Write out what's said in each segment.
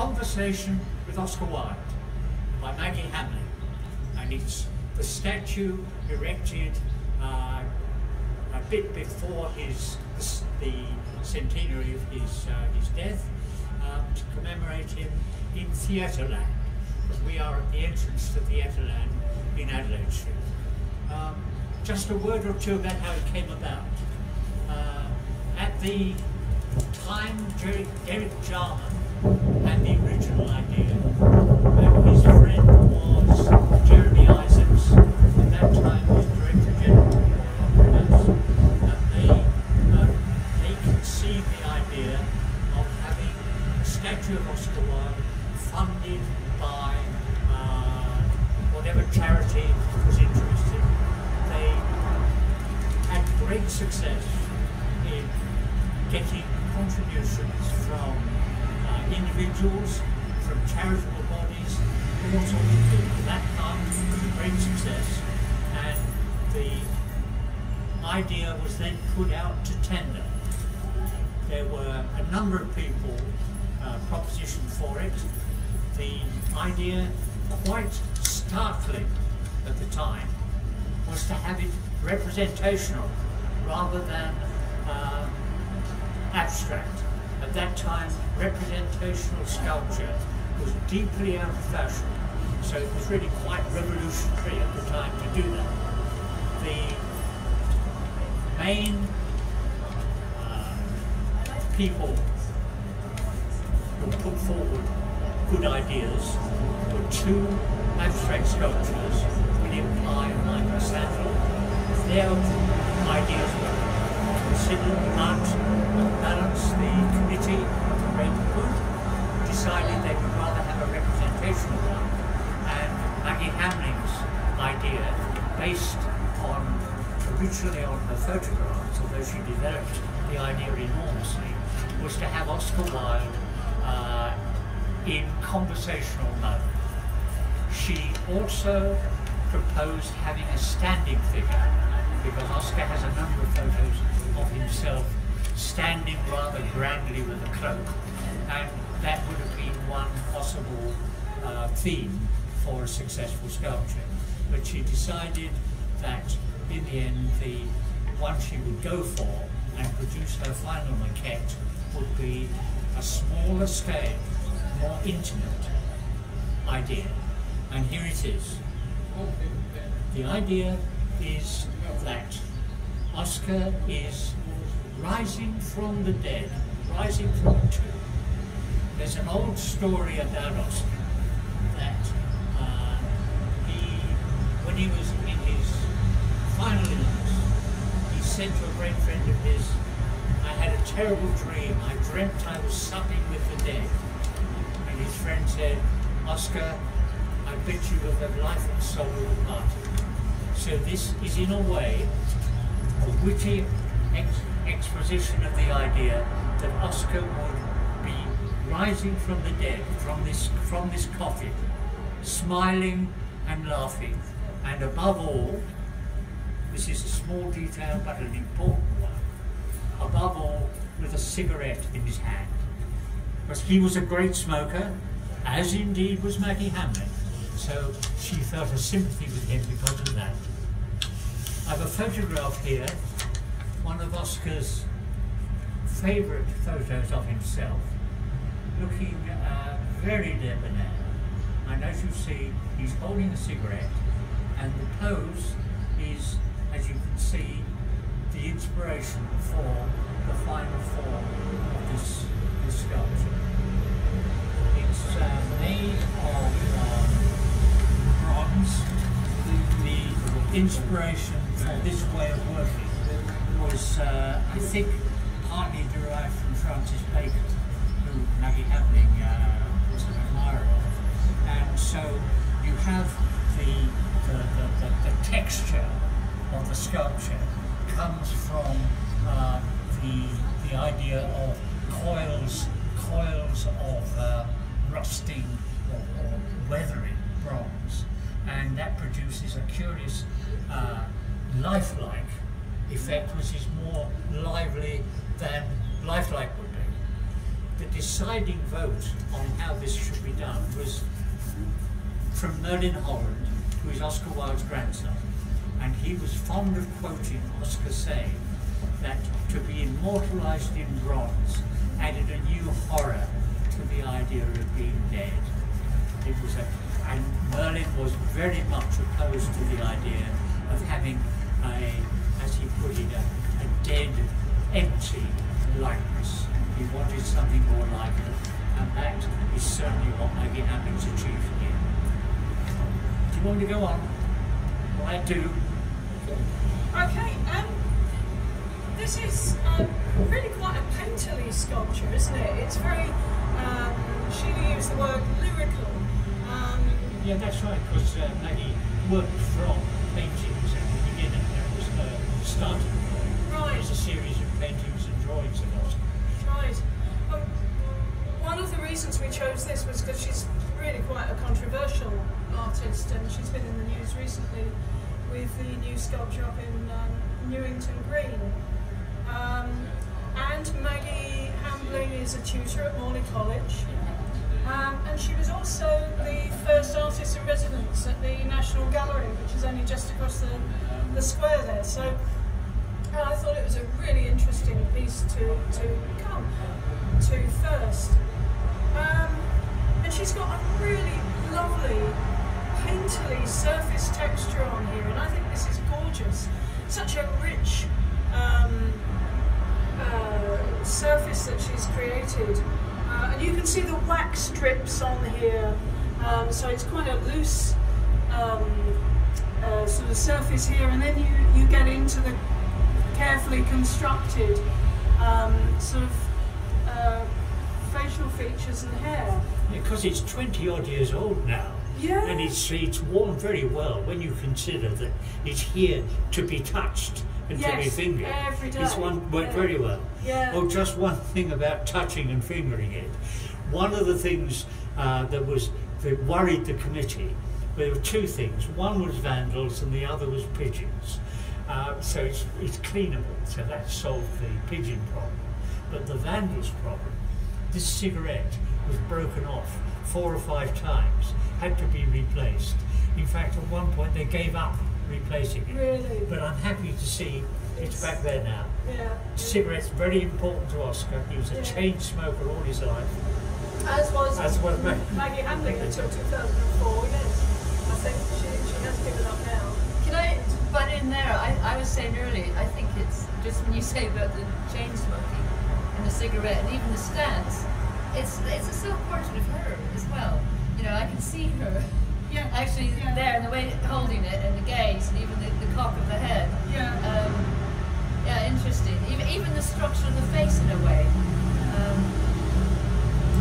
Conversation with Oscar Wilde by Maggie Hamlin, and it's the statue erected a bit before the centenary of his death, to commemorate him in Theatreland, because we are at the entrance to Theatreland in Adelaide Street. Just a word or two about how it came about. At the time, Derek Jarman had the original idea, and his friend was Jeremy Isaacs, at that time was Director General of the House, and they conceived the idea of having a statue of Oscar Wilde funded by whatever charity was interested. They had great success in getting contributions from individuals, from charitable bodies, all sorts of people. That part was a great success, and the idea was then put out to tender. There were a number of people propositioned for it. The idea, quite startling at the time, was to have it representational rather than abstract. At that time, representational sculpture was deeply out of fashion, so it was really quite revolutionary at the time to do that. The main people who put forward good ideas were two abstract sculptors, William Pye and Michael Sandel. Their ideas were considered, but balance. The committee, the great good, decided they would rather have a representational one, and Maggie Hamlin's idea, based originally on her photographs, although she developed the idea enormously, was to have Oscar Wilde in conversational mode. She also proposed having a standing figure, because Oscar has a number of photos of himself standing rather grandly with a cloak, and that would have been one possible theme for a successful sculpture. But she decided that in the end the one she would go for and produce her final maquette would be a smaller scale, more intimate idea. And here it is. The idea is that Oscar is rising from the dead, rising from a tomb. There's an old story about Oscar that when he was in his final illness, he said to a great friend of his, "I had a terrible dream. I dreamt I was supping with the dead." And his friend said, "Oscar, I bet you have the life and soul of a party." So this is in a way a witty exposition of the idea that Oscar would be rising from the dead, from this coffin, smiling and laughing, and above all, this is a small detail but an important one, above all with a cigarette in his hand. Because he was a great smoker, as indeed was Maggie Hamlin, so she felt a sympathy with him because of that. I have a photograph here, one of Oscar's favourite photos of himself, looking very debonair. And as you see, he's holding a cigarette, and the pose is, as you can see, the inspiration for the final form of this sculpture. It's made of bronze. The inspiration for this way of working was, I think, partly derived from Francis Bacon, who Maggie Hamlin was an admirer of. And so you have the texture of the sculpture comes from the idea of coils of rusting or weathering bronze, and that produces a curious lifelike effect, which is more lively than lifelike would be. the deciding vote on how this should be done was from Merlin Holland, who is Oscar Wilde's grandson, and he was fond of quoting Oscar saying that to be immortalised in bronze added a new horror to the idea of being dead. It was and Merlin was very much opposed to the idea of having a, as he put it, a dead, empty likeness. He wanted something more like it, and that is certainly what Maggie Hambling's achieved here. Do you want me to go on? Well, I do. Okay, this is really quite a painterly sculpture, isn't it? It's very, Sheila used the word lyrical. Yeah, that's right, because Maggie worked from paintings at the beginning. That was her starting point. Right. It was a series of paintings and drawings of Oscar. Right. One of the reasons we chose this was because she's really quite a controversial artist, and she's been in the news recently with the new sculpture up in Newington Green. And Maggie Hambling is a tutor at Morley College, and she was also the first artist in residence at the National Gallery, which is only just across the square there. So I thought it was a really interesting piece to come to first. And she's got a really lovely painterly surface texture on here, and I think this is gorgeous. Such a rich surface that she's created, and you can see the wax strips on here, so it's quite a loose sort of surface here, and then you get into the carefully constructed sort of facial features and hair. Because it's 20 odd years old now. Yeah. And it's worn very well when you consider that it's here to be touched and to be fingered. Every day. It's worked very well. Yeah. Oh, just one thing about touching and fingering it. One of the things that worried the committee, there were two things. One was vandals and the other was pigeons. So it's cleanable, so that solved the pigeon problem. But the vandals problem, this cigarette was broken off 4 or 5 times, had to be replaced. In fact, at one point they gave up replacing it. Really? But I'm happy to see it's back there now. Yeah. Cigarettes, very important to Oscar. He was a chain smoker all his life. As was Maggie Hambling until 2004, yes. I think she has given up now. Can I butt in there? I was saying earlier, I think it's just when you say about the chain smoking and the cigarette and even the stance, it's a self-portrait of her as well. You know, I can see her actually there, and the way holding it, and the gaze, and even the cock of the head. Yeah. Yeah, interesting. Even the structure of the face in a way.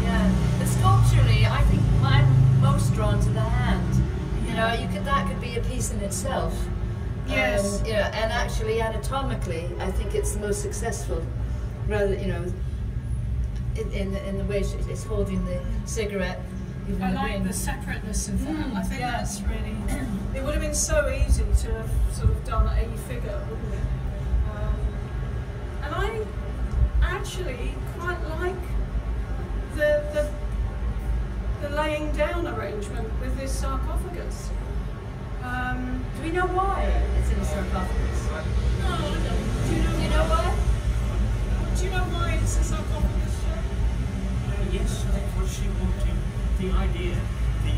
Yeah. But sculpturally, I think I'm most drawn to the hand. You know, that could be a piece in itself. Yes. Yeah, and actually anatomically, I think it's the most successful. Rather, you know, in the way it's holding the cigarette. I like the separateness of that. I think that's really. It would have been so easy to have sort of done a figure, wouldn't it? And I actually quite like the laying down arrangement with this sarcophagus. Do we know why it's in a sarcophagus? No, I don't. Do you know why? Do you know why it's a sarcophagus? Yes, that's what she wanted. The idea, the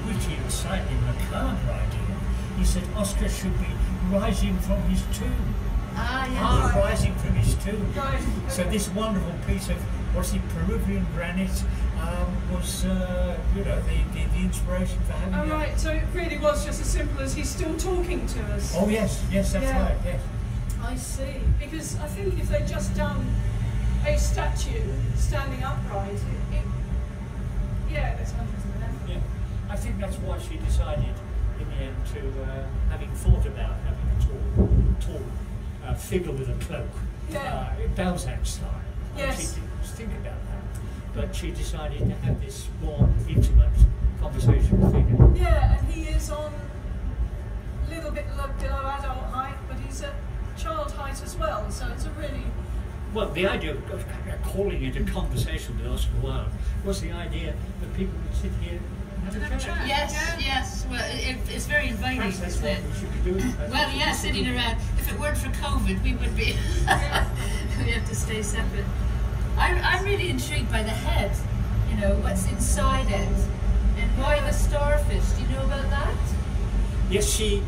witty and slightly macabre idea, he said Oscar should be rising from his tomb. Ah, yes. Rising from his tomb. Right. So this wonderful piece of, Peruvian granite was, you know, the inspiration for having Oh, right, so it really was just as simple as he's still talking to us. Oh, yes, that's right, yes. I see. Because I think if they'd just done a statue standing upright, there's hundreds of them. Yeah, I think that's why she decided in the end to, having thought about having a tall figure with a cloak, Balzac style. Yes. She didn't think about that, but she decided to have this more intimate conversational figure. Yeah, and he is on a little bit below adult height, but he's at child height as well, so it's a really Well, the idea of calling it a conversation with Oscar Wilde was the idea that people would sit here and have a chat. Yes, yes. Well, it's very inviting, Perhaps that's isn't what it? we should be doing. Well, yeah, sitting around. If it weren't for COVID, we would be. We have to stay separate. I'm really intrigued by the head. You know, what's inside it, and why the starfish. Do you know about that? Yes, she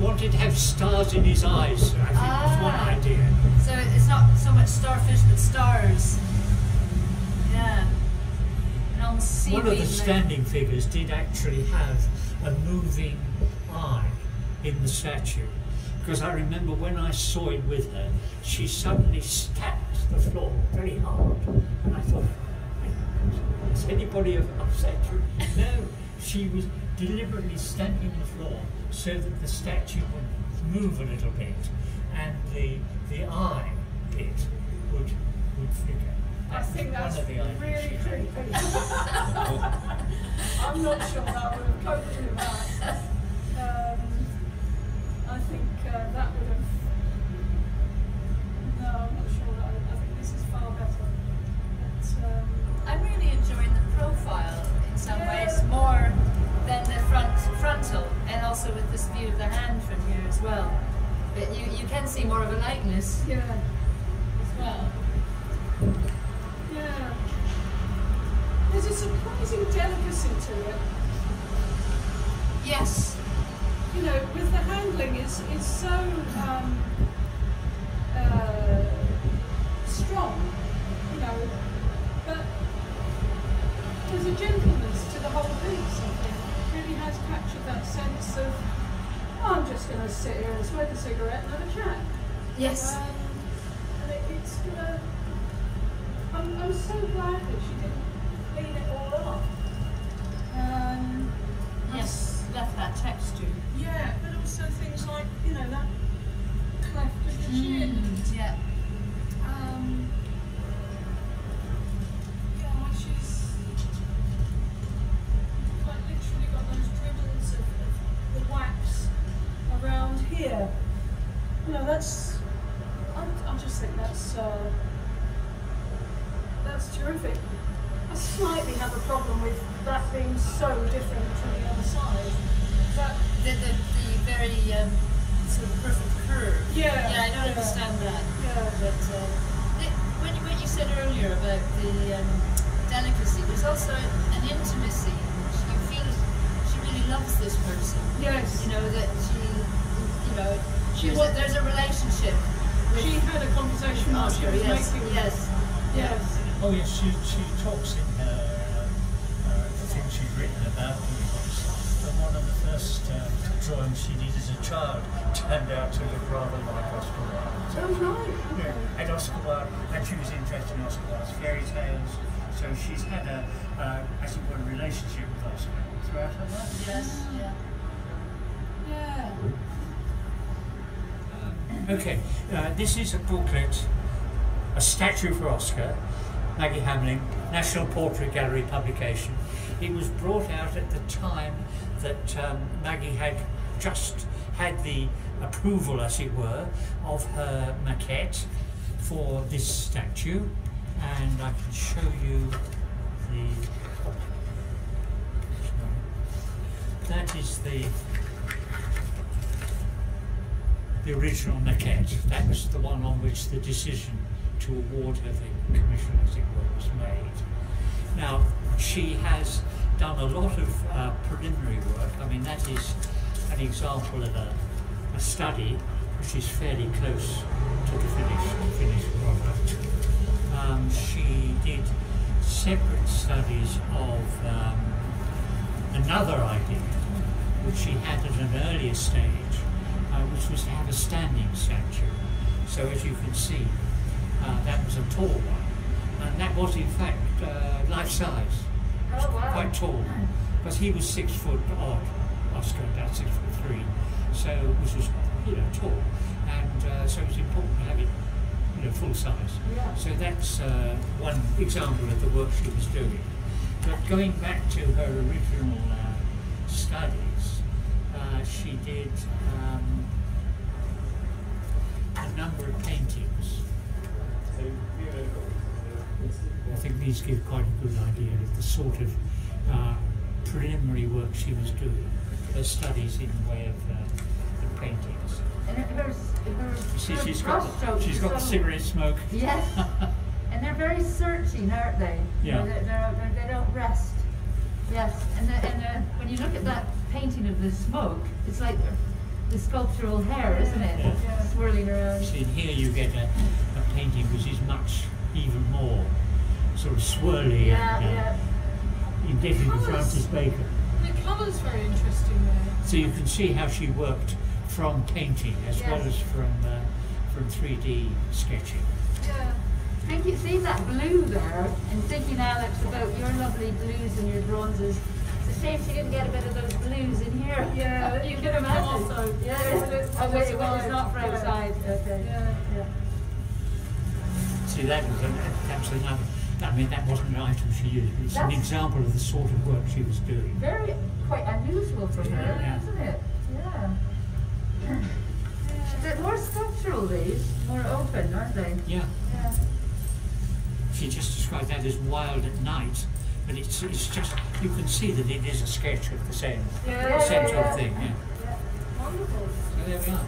wanted to have stars in his eyes. I think was one idea. So it's not so much starfish, but stars. Yeah. And almost seaweed. One of the standing figures did actually have a moving eye in the statue, because I remember when I saw it with her, she suddenly stamped the floor very hard, and I thought, has anybody upset you? No, she was deliberately stamping the floor so that the statue would move a little bit, and the eye bit would figure. I think that's one of the ideas really she had. creepy. I'm not sure that would have coped with that. I think that would have. No, I'm not sure that. I think this is far better. But, I'm really enjoying the profile in some Yeah. ways more than the frontal, and also with this view of the hand from here as well. But you can see more of a likeness yeah. as well. Yeah. There's a surprising delicacy to it. Yes. You know, with the handling, it's so strong, you know, but there's a gentleness to the whole piece, I think. It really has captured that sense of, oh, I'm just going to sit here and smoke a cigarette and have a chat. Yes. And it's gonna. I'm so glad that she didn't clean it all up. Yes. Left that texture. Yeah, but also things like, you know, that cleft of the chin. Yeah. Yeah, she's quite literally got those dribbles of the wax around here. You know, that's. I just think that's terrific. I slightly have a problem with that being so different from the other side. But The very sort of perfect curve. Yeah, Yeah, I don't yeah. understand that. Yeah. But when you said earlier about the delicacy, there's also an intimacy. You feel she really loves this person. yes, You know that She wa- there's a relationship. she had a conversation while she was yes, making yes. Yes. Oh yes, she talks in her the things she's written about the books. And one of the first drawings she did as a child turned out to look rather like Oscar Wilde. Oh, right. Yeah, and Oscar Wilde, and she was interested in Oscar Wilde's fairy tales. So she's had as it were, a relationship with Oscar throughout her life. Yes, yeah. Yeah. Okay, this is a booklet, a statue for Oscar, Maggie Hamling, National Portrait Gallery publication. It was brought out at the time that Maggie had just had the approval, as it were, of her maquette for this statue, and I can show you that is the original maquette. That was the one on which the decision to award her the commission, as it were, was made. Now, she has done a lot of preliminary work. I mean, that is an example of a study which is fairly close to the finished product. She did separate studies of another idea which she had at an earlier stage, which was to have a standing statue. So as you can see, that was a tall one, and that was in fact life size. Oh, wow. Quite tall, because he was 6 foot odd, Oscar about 6'3", so which was tall, and so it was important to have it full size. Yeah. So that's one example of the work she was doing. But going back to her original studies, she did a number of paintings I think these give quite a good idea of the sort of preliminary work she was doing, her studies in the way of the paintings. And You see, she's got so, cigarette smoke. Yes, and they're very searching, aren't they? Yeah. They don't rest. Yes, and when you look at that painting of the smoke, it's like the sculptural hair, isn't it? Yeah. Swirling around. See, and here you get a painting which is much, even more sort of swirly and indebted to Francis Bacon. The colour's very interesting there. So you can see how she worked from painting as well as from 3D sketching. Yeah. Think you see that blue there, and thinking, Alex, about your lovely blues and your bronzes. It's a shame she didn't get a bit of those blues in here. Yeah, you can imagine. Also, Yeah, oh, wait, it's not for outside. Okay. Yeah. See, that was absolutely nothing. I mean, that wasn't an item she used, but it's an example of the sort of work she was doing. Very, quite unusual for her, Yeah. isn't it? Yeah. They're more sculptural, these, more open, aren't they? Yeah. Yeah. She just described that as wild at night, but it's just, you can see that it is a sketch of the same, Yeah, same sort yeah. of thing. Yeah. Yeah. Wonderful. So there we are.